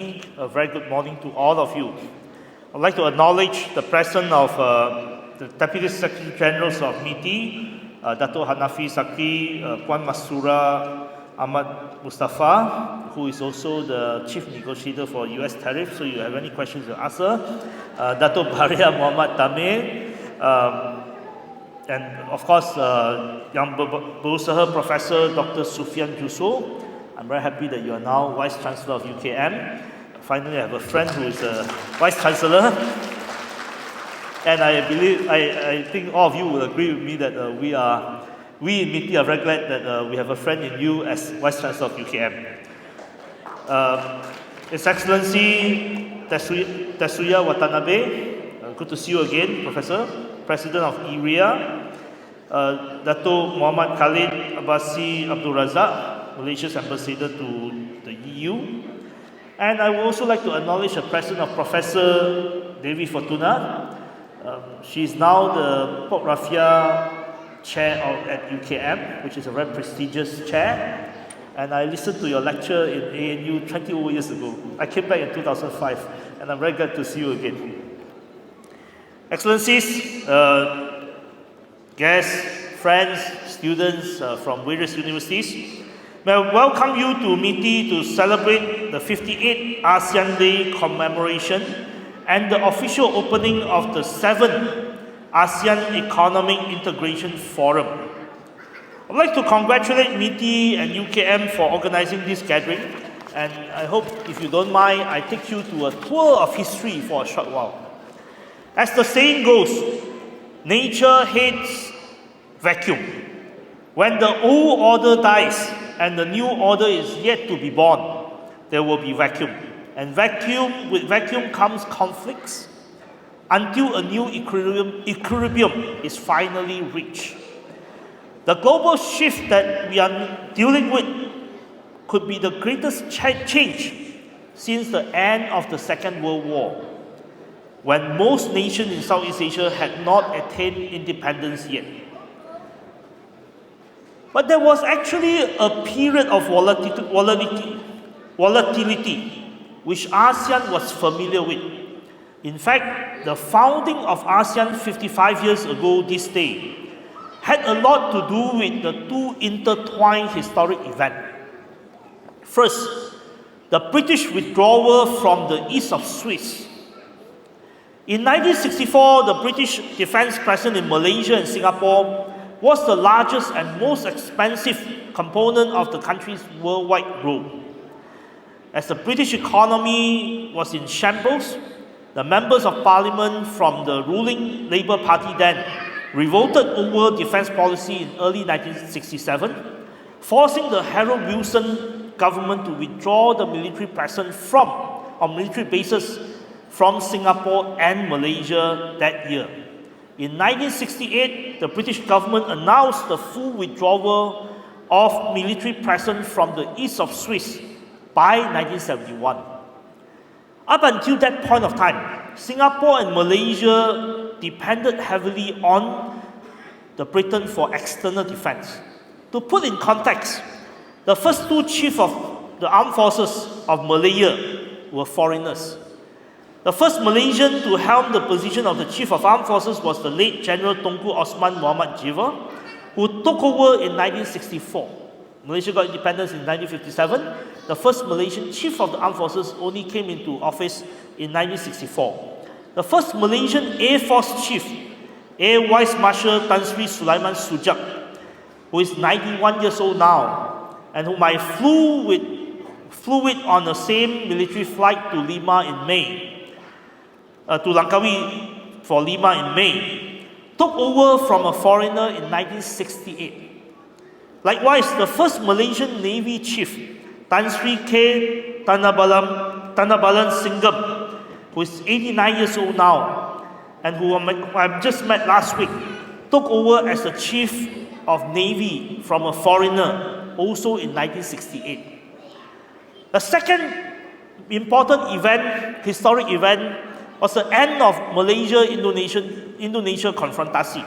A very good morning to all of you. I'd like to acknowledge the presence of the Deputy Secretary Generals of MITI, Dato' Hanafi Sakri, Puan Masura Ahmad Mustafa, who is also the Chief Negotiator for US tariff. So if you have any questions to ask her. Dato' Baria Muhammad Tamir, and of course, Yang Berusaha Professor Dr. Sufian Juso. I'm very happy that you are now Vice Chancellor of UKM. Finally, I have a friend who is a Vice Chancellor. And I think all of you will agree with me that we in MITI are very glad that we have a friend in you as Vice Chancellor of UKM. His Excellency Tetsuya Watanabe, good to see you again, Professor, President of IRIA, Dato' Muhammad Khalid Abbasi Abdul Razak, Malaysia's ambassador to the EU. And I would also like to acknowledge the presence of Professor Devi Fortuna. She is now the Port Raffia Chair at UKM, which is a very prestigious chair. And I listened to your lecture in ANU 20 over years ago. I came back in 2005, and I'm very glad to see you again. Excellencies, guests, friends, students from various universities, may I welcome you to MITI to celebrate the 58th ASEAN Day commemoration and the official opening of the 7th ASEAN Economic Integration Forum. I'd like to congratulate MITI and UKM for organizing this gathering, and I hope, if you don't mind, I take you to a tour of history for a short while. As the saying goes, nature hates vacuum. When the old order dies and the new order is yet to be born, there will be vacuum. And with vacuum comes conflicts until a new equilibrium is finally reached. The global shift that we are dealing with could be the greatest change since the end of the Second World War, when most nations in Southeast Asia had not attained independence yet. But there was actually a period of volatility which ASEAN was familiar with. In fact, the founding of ASEAN 55 years ago this day had a lot to do with the two intertwined historic events. First, the British withdrawal from the east of Suez. In 1964, the British defense presence in Malaysia and Singapore was the largest and most expensive component of the country's worldwide growth. As the British economy was in shambles, the members of parliament from the ruling Labour Party then revolted over defense policy in early 1967, forcing the Harold Wilson government to withdraw the military presence on military bases from Singapore and Malaysia that year. In 1968, the British government announced the full withdrawal of military presence from the east of Suez by 1971. Up until that point of time, Singapore and Malaysia depended heavily on the Britain for external defense. To put in context, the first two chiefs of the armed forces of Malaya were foreigners. The first Malaysian to helm the position of the Chief of Armed Forces was the late General Tunku Osman Muhammad Jiva, who took over in 1964. Malaysia got independence in 1957. The first Malaysian Chief of the Armed Forces only came into office in 1964. The first Malaysian Air Force Chief, Air Vice Marshal Tan Sri Sulaiman Sujak, who is 91 years old now, and whom I flew with on the same military flight to Lima in May, to Langkawi for Lima in May, took over from a foreigner in 1968. Likewise, the first Malaysian Navy Chief, Tan Sri K. Tanabalan Singham, who is 89 years old now, and who I just met last week, took over as the Chief of Navy from a foreigner, also in 1968. The second important historic event, was the end of Malaysia-Indonesia confrontasi.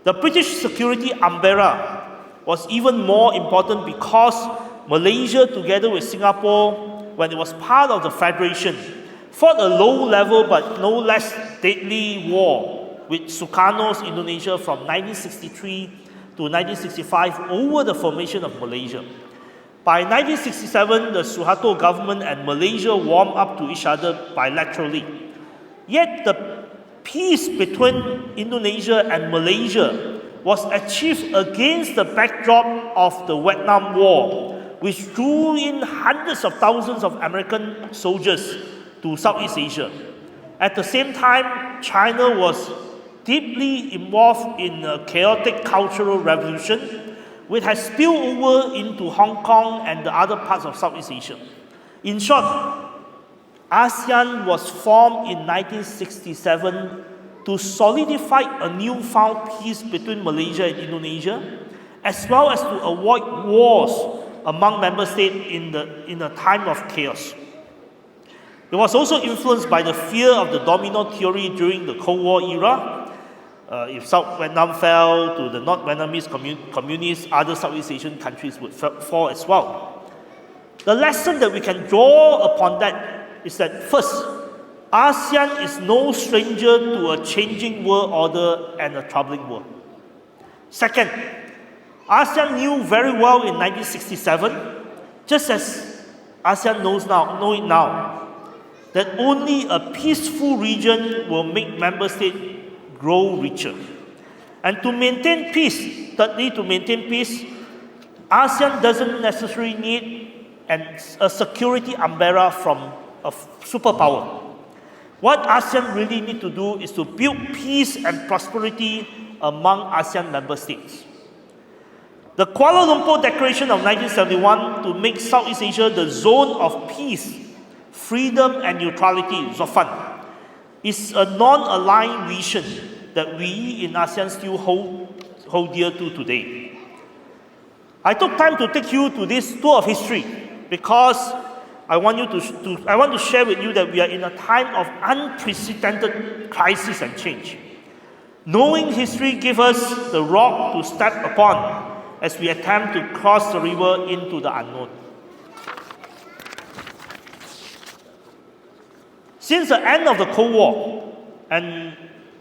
The British security umbrella was even more important because Malaysia, together with Singapore, when it was part of the Federation, fought a low-level but no less deadly war with Sukarno's Indonesia from 1963 to 1965 over the formation of Malaysia. By 1967, the Suharto government and Malaysia warmed up to each other bilaterally. Yet the peace between Indonesia and Malaysia was achieved against the backdrop of the Vietnam War, which drew in hundreds of thousands of American soldiers to Southeast Asia. At the same time, China was deeply involved in a chaotic cultural revolution, which has spilled over into Hong Kong and the other parts of Southeast Asia. In short, ASEAN was formed in 1967 to solidify a newfound peace between Malaysia and Indonesia, as well as to avoid wars among member states in a time of chaos. It was also influenced by the fear of the domino theory during the Cold War era. If South Vietnam fell to the North Vietnamese communists, other Southeast Asian countries would fall as well. The lesson that we can draw upon that is that first, ASEAN is no stranger to a changing world order and a troubling world. Second, ASEAN knew very well in 1967, just as ASEAN know it now, that only a peaceful region will make member states grow richer. And to maintain peace, thirdly, to maintain peace, ASEAN doesn't necessarily need a security umbrella from a superpower. What ASEAN really need to do is to build peace and prosperity among ASEAN member states. The Kuala Lumpur Declaration of 1971 to make Southeast Asia the zone of peace, freedom and neutrality, ZOFAN, is a non-aligned vision that we in ASEAN still hold dear to today. I took time to take you to this tour of history because I want to share with you that we are in a time of unprecedented crisis and change. Knowing history gives us the rock to step upon as we attempt to cross the river into the unknown. Since the end of the Cold War, and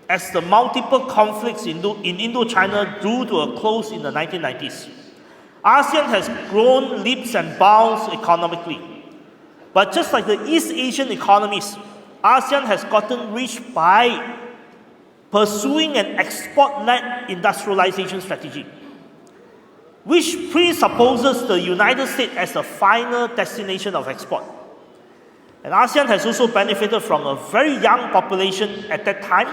as the multiple conflicts in Indochina drew to a close in the 1990s, ASEAN has grown leaps and bounds economically. But just like the East Asian economies, ASEAN has gotten rich by pursuing an export-led industrialization strategy, which presupposes the United States as the final destination of export. And ASEAN has also benefited from a very young population at that time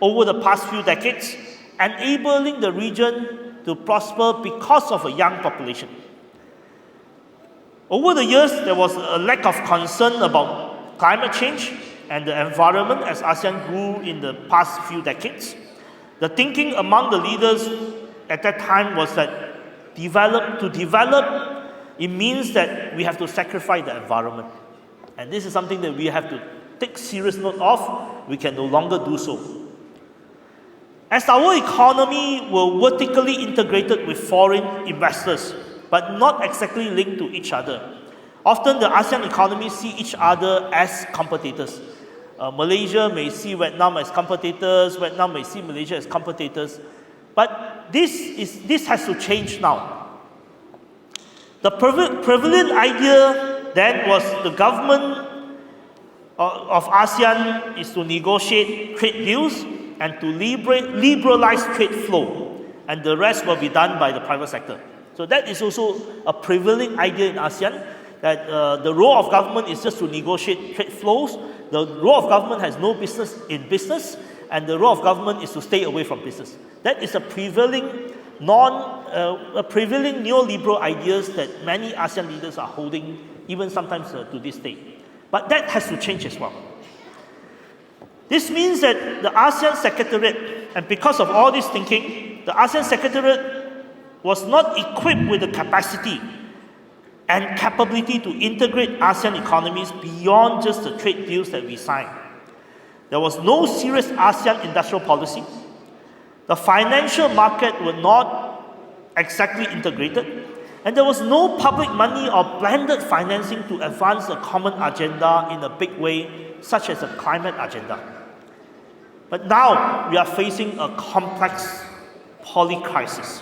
over the past few decades, enabling the region to prosper because of a young population. Over the years, there was a lack of concern about climate change and the environment as ASEAN grew in the past few decades. The thinking among the leaders at that time was that to develop, it means that we have to sacrifice the environment. And this is something that we have to take serious note of. We can no longer do so. As our economy were vertically integrated with foreign investors, but not exactly linked to each other, often the ASEAN economies see each other as competitors. Malaysia may see Vietnam as competitors, Vietnam may see Malaysia as competitors, but this has to change now. The prevalent idea then was the government of ASEAN is to negotiate trade deals and to liberalize trade flow, and the rest will be done by the private sector. So that is also a prevailing idea in ASEAN, that the role of government is just to negotiate trade flows. The role of government has no business in business, and the role of government is to stay away from business. That is a prevailing neoliberal ideas that many ASEAN leaders are holding, even sometimes to this day. But that has to change as well. This means that the ASEAN Secretariat, and because of all this thinking, the ASEAN Secretariat was not equipped with the capacity and capability to integrate ASEAN economies beyond just the trade deals that we signed. There was no serious ASEAN industrial policy. The financial market were not exactly integrated, And there was no public money or blended financing to advance a common agenda in a big way, such as a climate agenda. But now we are facing a complex polycrisis.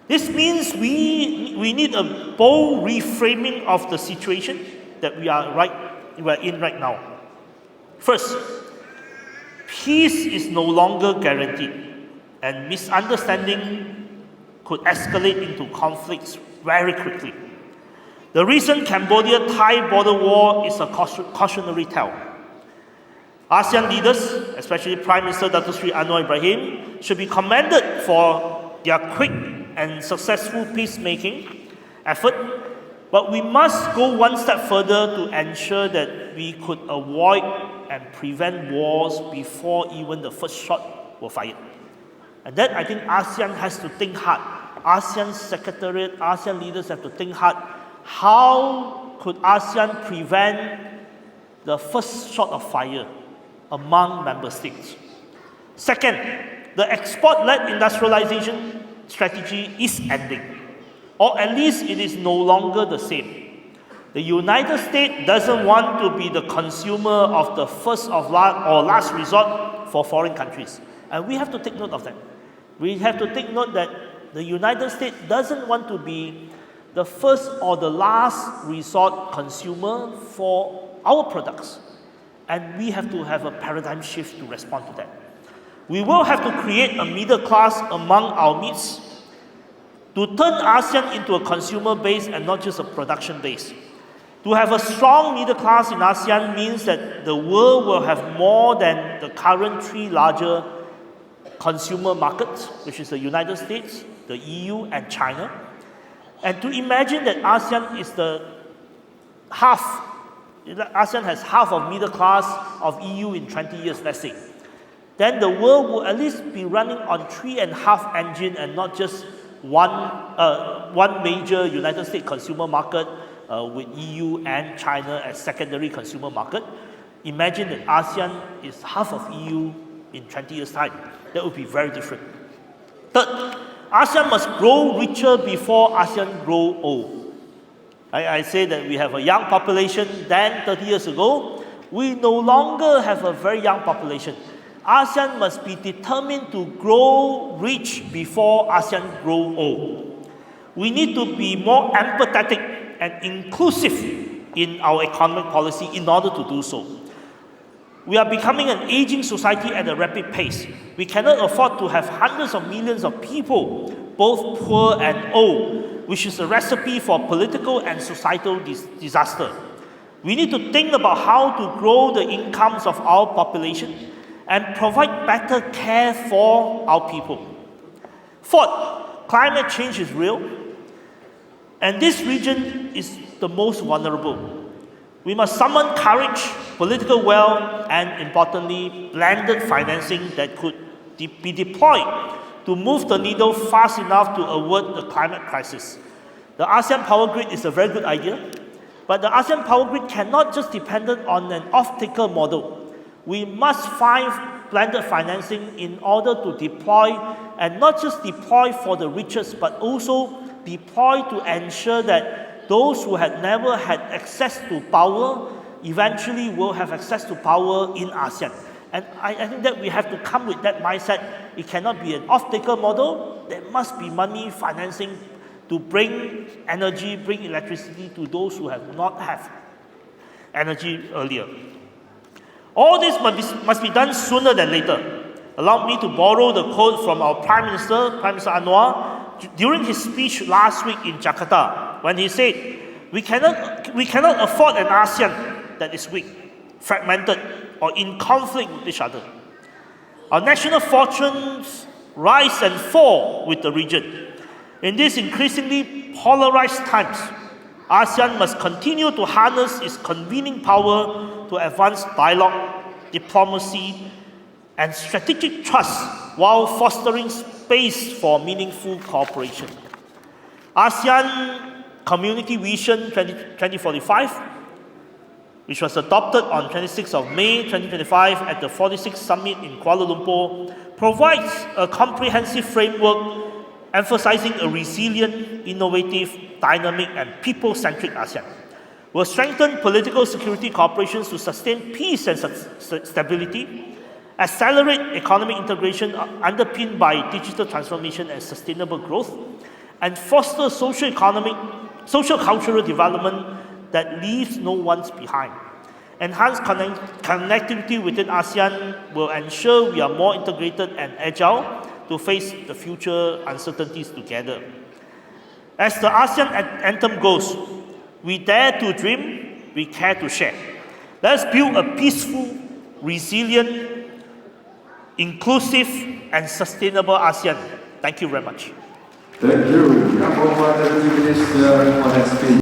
This means we need a bold reframing of the situation that we are in right now. First, peace is no longer guaranteed, and misunderstanding could escalate into conflicts very quickly. The recent Cambodia-Thai border war is a cautionary tale. ASEAN leaders, especially Prime Minister Dato Sri Anwar Ibrahim, should be commended for their quick and successful peacemaking effort, but we must go one step further to ensure that we could avoid and prevent wars before even the first shot were fired. And that, I think, ASEAN has to think hard. ASEAN Secretariat, ASEAN leaders have to think hard. How could ASEAN prevent the first shot of fire among member states? Second, the export-led industrialization strategy is ending, or at least it is no longer the same. The United States doesn't want to be the consumer of the first or last resort for foreign countries. And we have to take note of that. We have to take note that the United States doesn't want to be the first or the last resort consumer for our products. And we have to have a paradigm shift to respond to that. We will have to create a middle class among our midst to turn ASEAN into a consumer base and not just a production base. To have a strong middle class in ASEAN means that the world will have more than the current three larger consumer markets, which is the United States, the EU, and China. And to imagine that ASEAN has half of middle class of EU in 20 years, let's say, then the world will at least be running on 3.5 engine and not just one major United States consumer market with EU and China as secondary consumer market. Imagine that ASEAN is half of EU in 20 years' time. That would be very different. Third, ASEAN must grow richer before ASEAN grow old. I say that we have a young population. Then 30 years ago, we no longer have a very young population. ASEAN must be determined to grow rich before ASEAN grow old. We need to be more empathetic and inclusive in our economic policy in order to do so. We are becoming an aging society at a rapid pace. We cannot afford to have hundreds of millions of people, both poor and old, which is a recipe for political and societal disaster. We need to think about how to grow the incomes of our population and provide better care for our people. Fourth, climate change is real, and this region is the most vulnerable. We must summon courage, political will, and importantly, blended financing that could be deployed to move the needle fast enough to avert the climate crisis. The ASEAN Power Grid is a very good idea, but the ASEAN Power Grid cannot just depend on an off-taker model. We must find blended financing in order to deploy, and not just deploy for the richest, but also deploy to ensure that those who had never had access to power eventually will have access to power in ASEAN. And I think that we have to come with that mindset. It cannot be an off-taker model. There must be money financing to bring energy, bring electricity to those who have not had energy earlier. All this must be done sooner than later. Allow me to borrow the quote from our Prime Minister Anwar, during his speech last week in Jakarta, when he said, we cannot afford an ASEAN that is weak, fragmented, or in conflict with each other. Our national fortunes rise and fall with the region. In these increasingly polarized times, ASEAN must continue to harness its convening power to advance dialogue, diplomacy, and strategic trust while fostering space for meaningful cooperation. ASEAN Community Vision 2045, which was adopted on 26th of May 2025 at the 46th Summit in Kuala Lumpur, provides a comprehensive framework emphasizing a resilient, innovative, dynamic, and people-centric ASEAN. We'll strengthen political security cooperation to sustain peace and stability, accelerate economic integration underpinned by digital transformation and sustainable growth, and foster social-cultural development that leaves no one behind. Enhanced connectivity within ASEAN will ensure we are more integrated and agile to face the future uncertainties together. As the ASEAN anthem goes, we dare to dream, we care to share. Let's build a peaceful, resilient, inclusive, and sustainable ASEAN. Thank you very much. Thank you.